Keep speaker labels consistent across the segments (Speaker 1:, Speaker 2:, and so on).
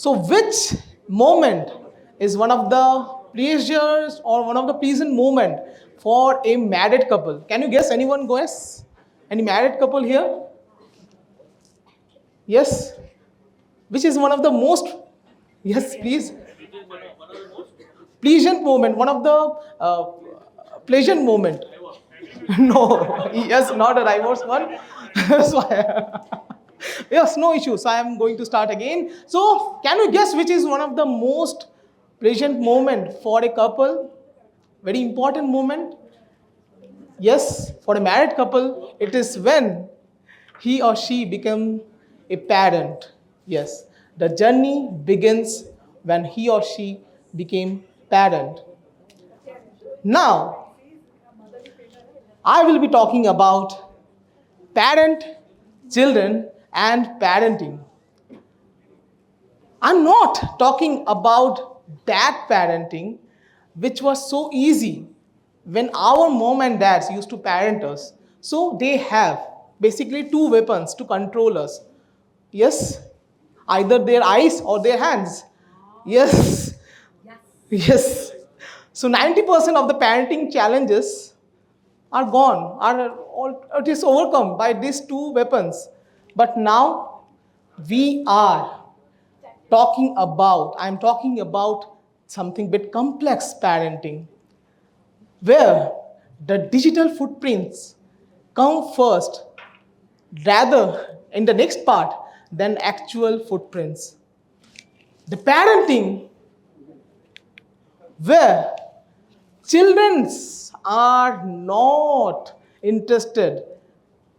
Speaker 1: So which moment is one of the pleasures or one of the pleasant moment for a married couple? Can you guess? Anyone guess? Any married couple here? Yes? Which is one of the most, yes, please, pleasant moment, one of the pleasant moment. No, yes, not a divorce one. So yes, no issue. So I am going to start again. So can you guess which is one of the most pleasant moment for a couple? Very important moment. Yes, for a married couple, it is when he or she become a parent. Yes, the journey begins when he or she became parent. Now, I will be talking about parent, children, and parenting. I'm not talking about that parenting which was so easy when our mom and dads used to parent us. So they have basically two weapons to control us. Yes, either their eyes or their hands. Yes, yes. So 90% of the parenting challenges are gone, are all, it is overcome by these two weapons. But now we are I'm talking about something bit complex parenting, where the digital footprints come first, rather in the next part than actual footprints. The parenting where children are not interested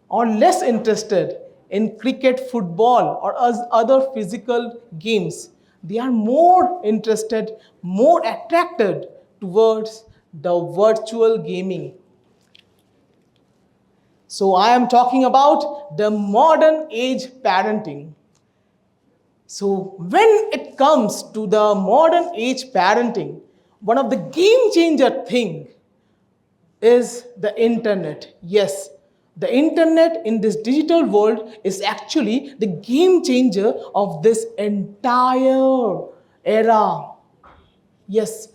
Speaker 1: or less interested in cricket, football, or other physical games. They are more interested, more attracted towards the virtual gaming. So I am talking about the modern age parenting. So when it comes to the modern age parenting, one of the game changer thing is the internet. Yes, the internet in this digital world is actually the game changer of this entire era. Yes.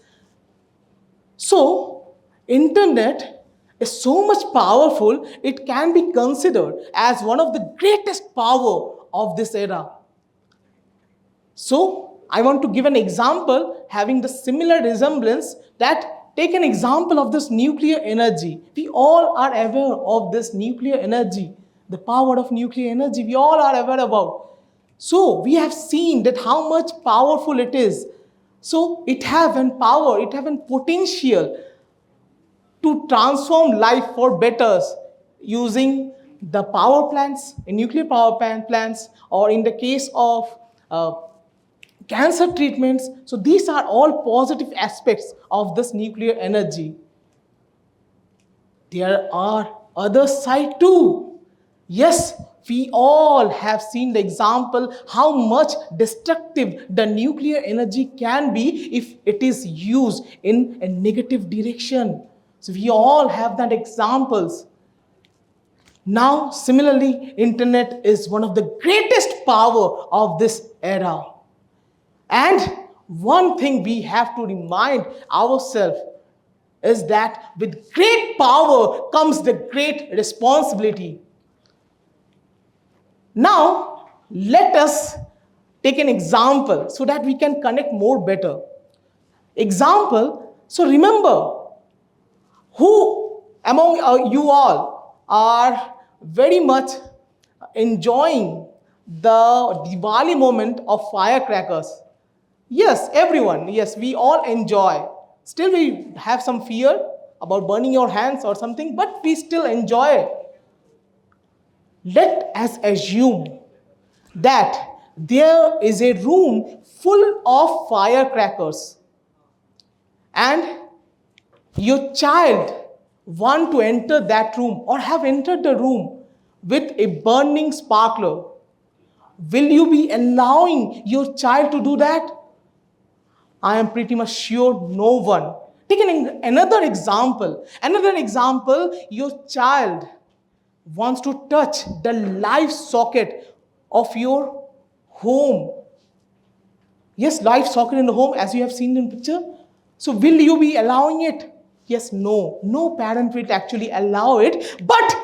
Speaker 1: So, internet is so much powerful, it can be considered as one of the greatest power of this era. So, I want to give an example having the similar resemblance. That take an example of this nuclear energy. We all are aware of this nuclear energy, the power of nuclear energy. We all are aware about. So, we have seen that how much powerful it is. So, it have an power, it have an potential to transform life for better using the power plants, nuclear power plants, or in the case of cancer treatments. So these are all positive aspects of this nuclear energy. There are other side too. Yes, we all have seen the example how much destructive the nuclear energy can be if it is used in a negative direction. So we all have that examples. Now, similarly, internet is one of the greatest power of this era. And one thing we have to remind ourselves is that with great power comes the great responsibility. Now, let us take an example so that we can connect more better. Example, so remember, who among you all are very much enjoying the Diwali moment of firecrackers? Yes, everyone. Yes, we all enjoy. Still, we have some fear about burning your hands or something, but we still enjoy. Let us assume that there is a room full of firecrackers and your child want to enter that room or have entered the room with a burning sparkler. Will you be allowing your child to do that? I am pretty much sure no one. Take another example. Another example, your child wants to touch the live socket of your home. Yes, live soccer in the home, as you have seen in picture. So will you be allowing it? Yes, no. No parent will actually allow it. But,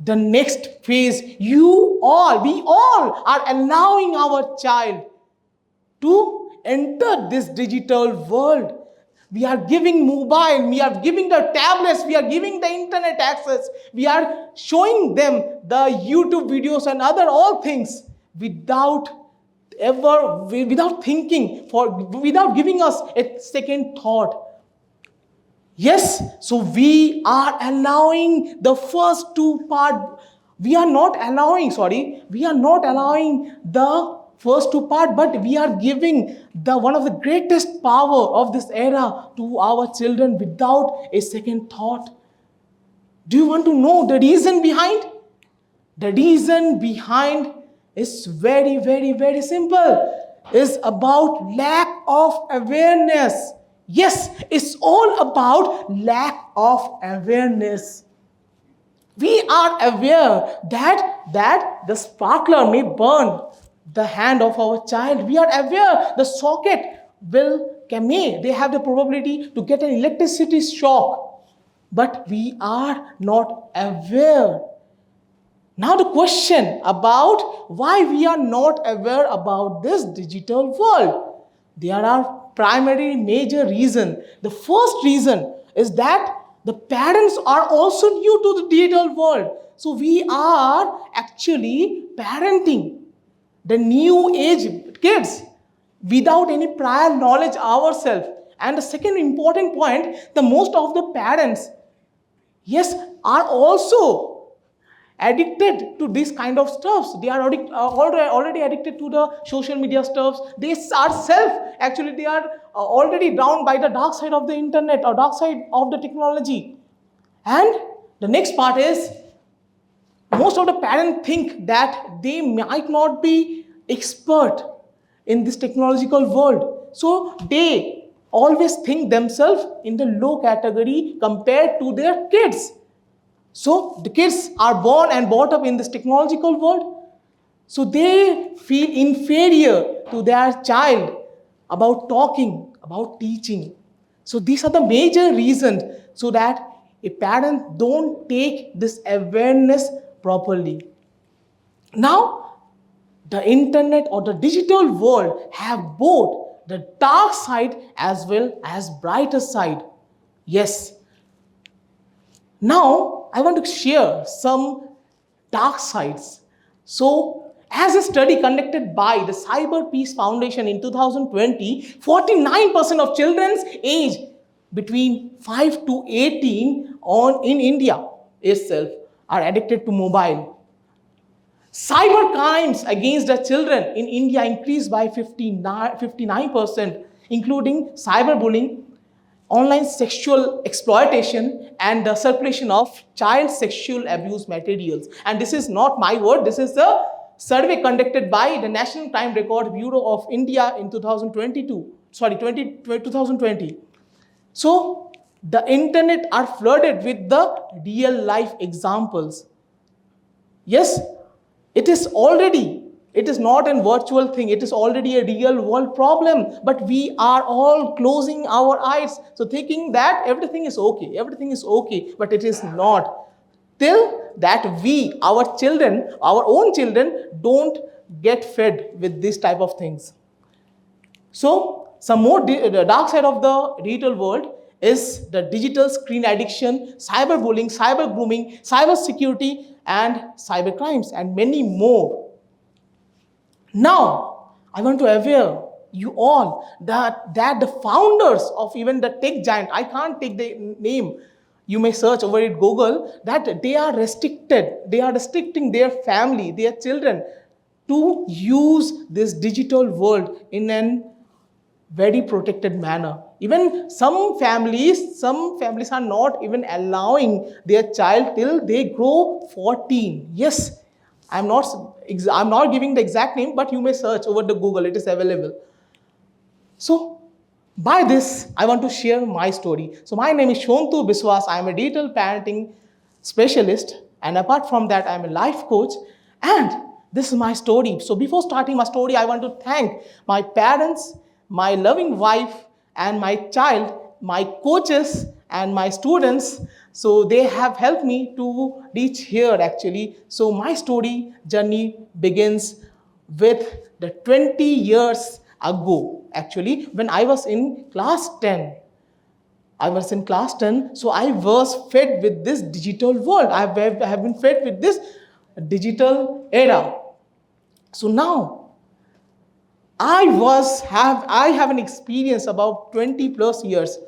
Speaker 1: the next phase, we all are allowing our child to enter this digital world. We are giving mobile, we are giving the tablets, we are giving the internet access, we are showing them the YouTube videos and other all things without without thinking, without giving us a second thought. Yes, so we are allowing the first two part. We are not allowing the first two part, but we are giving the one of the greatest power of this era to our children without a second thought. Do you want to know the reason behind? The reason behind is very, very, very simple. It's about lack of awareness. Yes, it's all about lack of awareness. We are aware that the sparkler may burn the hand of our child. We are aware the socket they have the probability to get an electricity shock. But we are not aware. Now the question about why we are not aware about this digital world. There are primary major reasons. The first reason is that the parents are also new to the digital world. So we are actually parenting the new age kids without any prior knowledge ourselves. And the second important point, the most of the parents, yes, are also addicted to this kind of stuffs. They are already addicted to the social media stuffs. They are already down by the dark side of the internet or dark side of the technology. And the next part is, most of the parents think that they might not be expert in this technological world. So they always think themselves in the low category compared to their kids. So the kids are born and brought up in this technological world. So they feel inferior to their child about talking, about teaching. So these are the major reasons so that a parent don't take this awareness properly. Now, the internet or the digital world have both the dark side as well as brighter side. Yes. Now, I want to share some dark sides. So, as a study conducted by the Cyber Peace Foundation in 2020, 49% of children's age between 5 to 18 in India itself are addicted to mobile. Cyber crimes against the children in India increased by 59%, including cyberbullying, online sexual exploitation, and the circulation of child sexual abuse materials. And this is not my word, this is the survey conducted by the National Crime Record Bureau of India in 2020. So, the internet are flooded with the real life examples. Yes, it is not a virtual thing, it is already a real world problem, but we are all closing our eyes, so thinking that everything is okay, but it is not. Till that our own children don't get fed with this type of things. So, some more the dark side of the digital world is the digital screen addiction, cyberbullying, cyber grooming, cyber security, and cyber crimes, and many more. Now, I want to aware you all that the founders of even the tech giant, I can't take the name, you may search over it Google, that they are restricting their family, their children to use this digital world in an very protected manner. Even some families are not even allowing their child till they grow 14. Yes, I'm not giving the exact name, but you may search over the Google, it is available. So, by this, I want to share my story. So, my name is Sontu Biswas. I am a digital parenting specialist, and apart from that, I am a life coach. And This is my story. So before starting my story, I want to thank my parents, my loving wife, and my child, my coaches, and my students. So they have helped me to reach here actually. So my story journey begins with the 20 years ago actually, when I was in class 10. I was in class 10, so I was fed with this digital world. I have been fed with this digital era. So now I have an experience about 20 plus years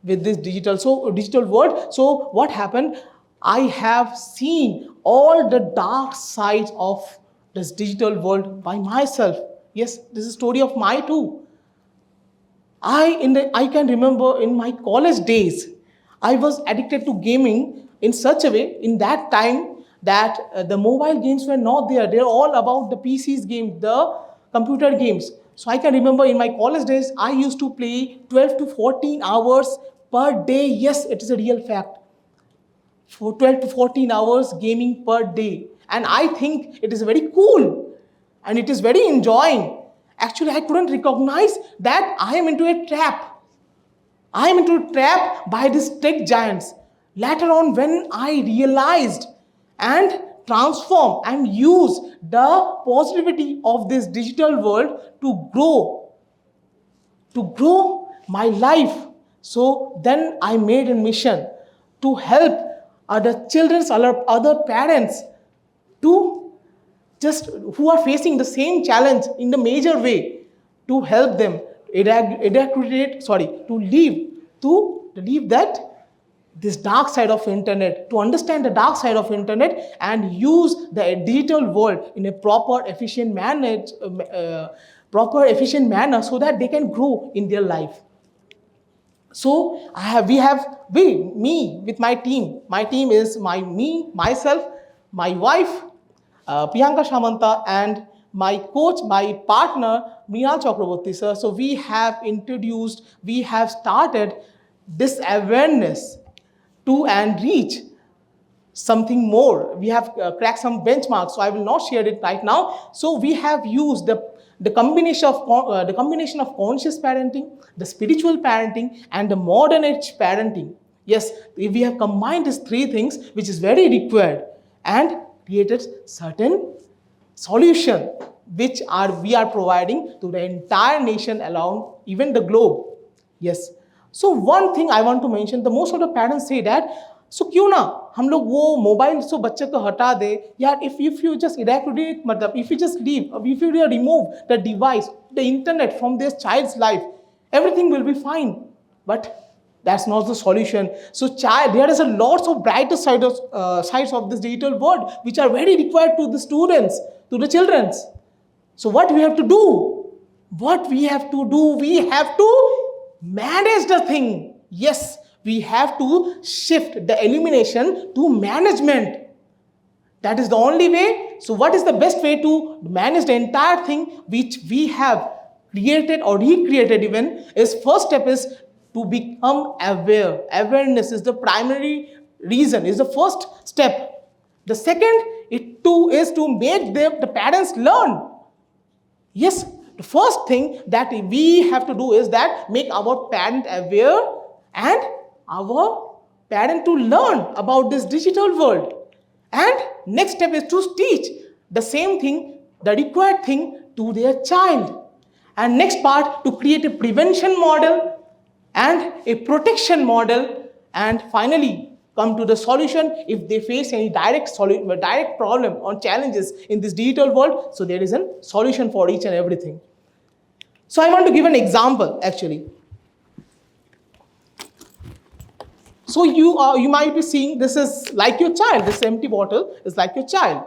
Speaker 1: with this digital world. So what happened? I have seen all the dark sides of this digital world by myself. Yes, this is a story of my too. I can remember in my college days, I was addicted to gaming in such a way in that time that the mobile games were not there. They're all about the PCs game, the computer games. So I can remember in my college days, I used to play 12 to 14 hours per day. Yes, it is a real fact. For 12 to 14 hours gaming per day. And I think it is very cool and it is very enjoying. Actually, I couldn't recognize that I am into a trap. I am into a trap by these tech giants. Later on, when I realized and transform and use the positivity of this digital world to grow my life. So then I made a mission to help other children, other parents to just who are facing the same challenge in the major way, to help them to leave that this dark side of internet, to understand the dark side of internet and use the digital world in a proper efficient manner so that they can grow in their life. So me with my team. My team is myself, my wife, Priyanka Shamanta, and my coach, my partner, Mrinal Chakraborty sir. So we have started this awareness to and reach something more. We have cracked some benchmarks, so I will not share it right now. So we have used the combination of conscious parenting, the spiritual parenting, and the modern age parenting. Yes, we have combined these three things, which is very required, and created certain solution which we are providing to the entire nation around, even the globe. Yes. So one thing I want to mention, the most of the parents say that, so क्यों ना हम लोग वो mobile से बच्चे को हटा दे यार, if you just eradicate, मतलब if you just leave, if you remove the device, the internet from this child's life, everything will be fine. But that's not the solution. So there is a lots of brighter sides of this digital world which are very required to the students, to the children. So what we have to do? We have to manage the thing. Yes, we have to shift the elimination to management. That is the only way. So what is the best way to manage the entire thing which we have created or recreated even is, first step is to become aware. Awareness is the primary reason, is the first step. The second is to make the parents learn. Yes, the first thing that we have to do is that make our parent aware and our parent to learn about this digital world. And next step is to teach the same thing, the required thing to their child. And next part, to create a prevention model and a protection model, and finally come to the solution if they face any direct problem or challenges in this digital world. So there is a solution for each and everything. So I want to give an example actually. So you might be seeing, this is like your child. This empty bottle is like your child.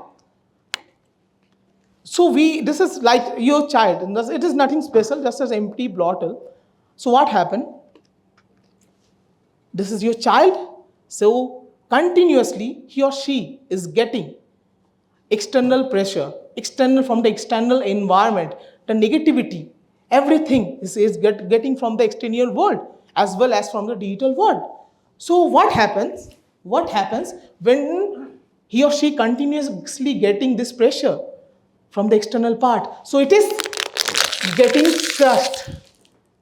Speaker 1: So this is like your child, and it is nothing special, just an empty bottle. So what happened? This is your child. So continuously he or she is getting external pressure, from the external environment, the negativity, everything is getting from the external world as well as from the digital world. So what happens when he or she continuously getting this pressure? from the external part. So it is getting crushed,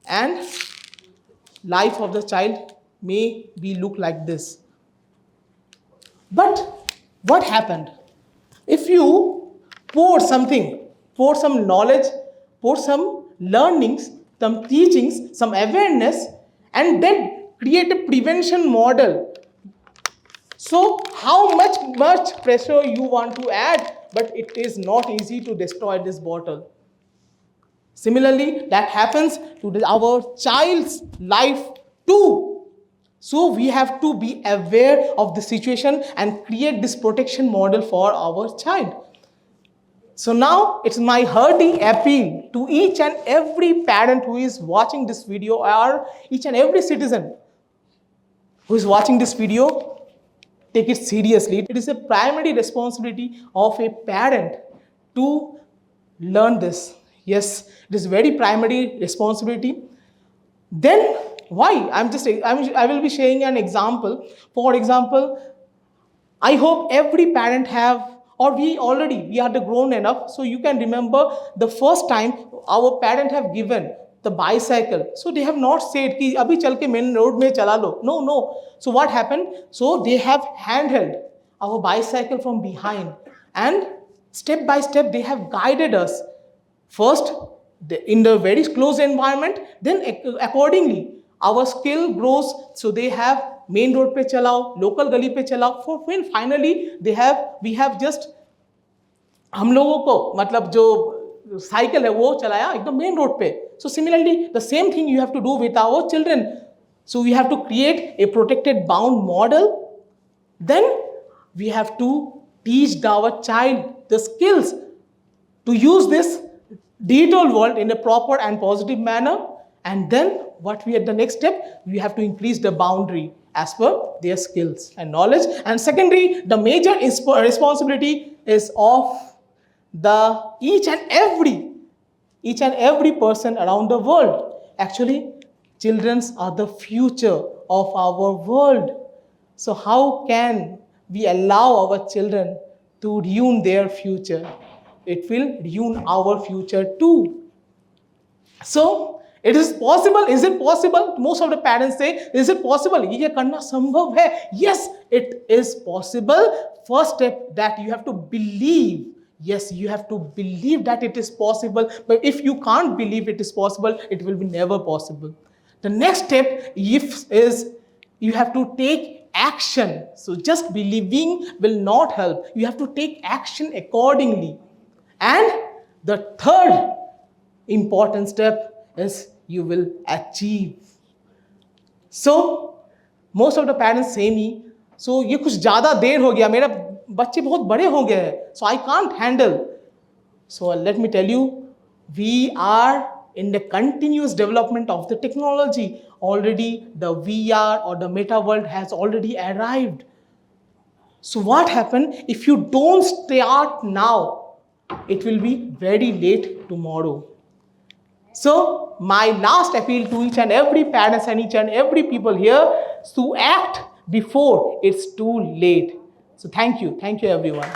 Speaker 1: and life of the child may be look like this. But what happened? If you pour something, pour some knowledge, pour some learnings, some teachings, some awareness, and then create a prevention model. So how much pressure you want to add, but it is not easy to destroy this bottle. Similarly, that happens to our child's life too. So we have to be aware of the situation and create this protection model for our child. So now it's my hearty appeal to each and every parent who is watching this video, or each and every citizen who is watching this video, take it seriously. It is a primary responsibility of a parent to learn this. Yes, it is very primary responsibility. Then why? I will be sharing an example. For example, I hope every parent have, or we are the grown enough, so you can remember the first time our parent have given the bicycle. So they have not said कि अभी चल के main road में चला लो. No. So what happened? So they have handheld our bicycle from behind, and step by step they have guided us. First, in the very close environment, then accordingly our skill grows. So they have main road पे चलाओ, local गली पे चलाओ. For when finally we have just हम लोगों को मतलब जो साइकिल है वो चलाया एकदम मेन रोड पे. So similarly, the same thing you have to do with our children. So we have to create a protected bound model. Then we have to teach our child the skills to use this digital world in a proper and positive manner. And then what we at the next step, we have to increase the boundary as per their skills and knowledge. And secondly, the major responsibility is of the each and every person around the world. Actually, children are the future of our world. So how can we allow our children to ruin their future? It will ruin our future too. So it is possible. Is it possible? Most of the parents say, is it possible? ये करना संभव है? Yes, it is possible. First step, that you have to believe. Yes, you have to believe that it is possible. But if you can't believe it is possible, it will be never possible. The next step is you have to take action. So just believing will not help. You have to take action accordingly. And the third important step is you will achieve. So most of the parents say me, so ये कुछ ज़्यादा देर हो गया, मेरा बच्चे बहुत बड़े हो गए हैं, so I can't handle. So let me tell you, we are in the continuous development of the technology. Already the VR or the meta world has already arrived. So what happens if you don't start now? It will be very late tomorrow. So my last appeal to each and every parents and each and every people here is to act before it's too late. So thank you everyone.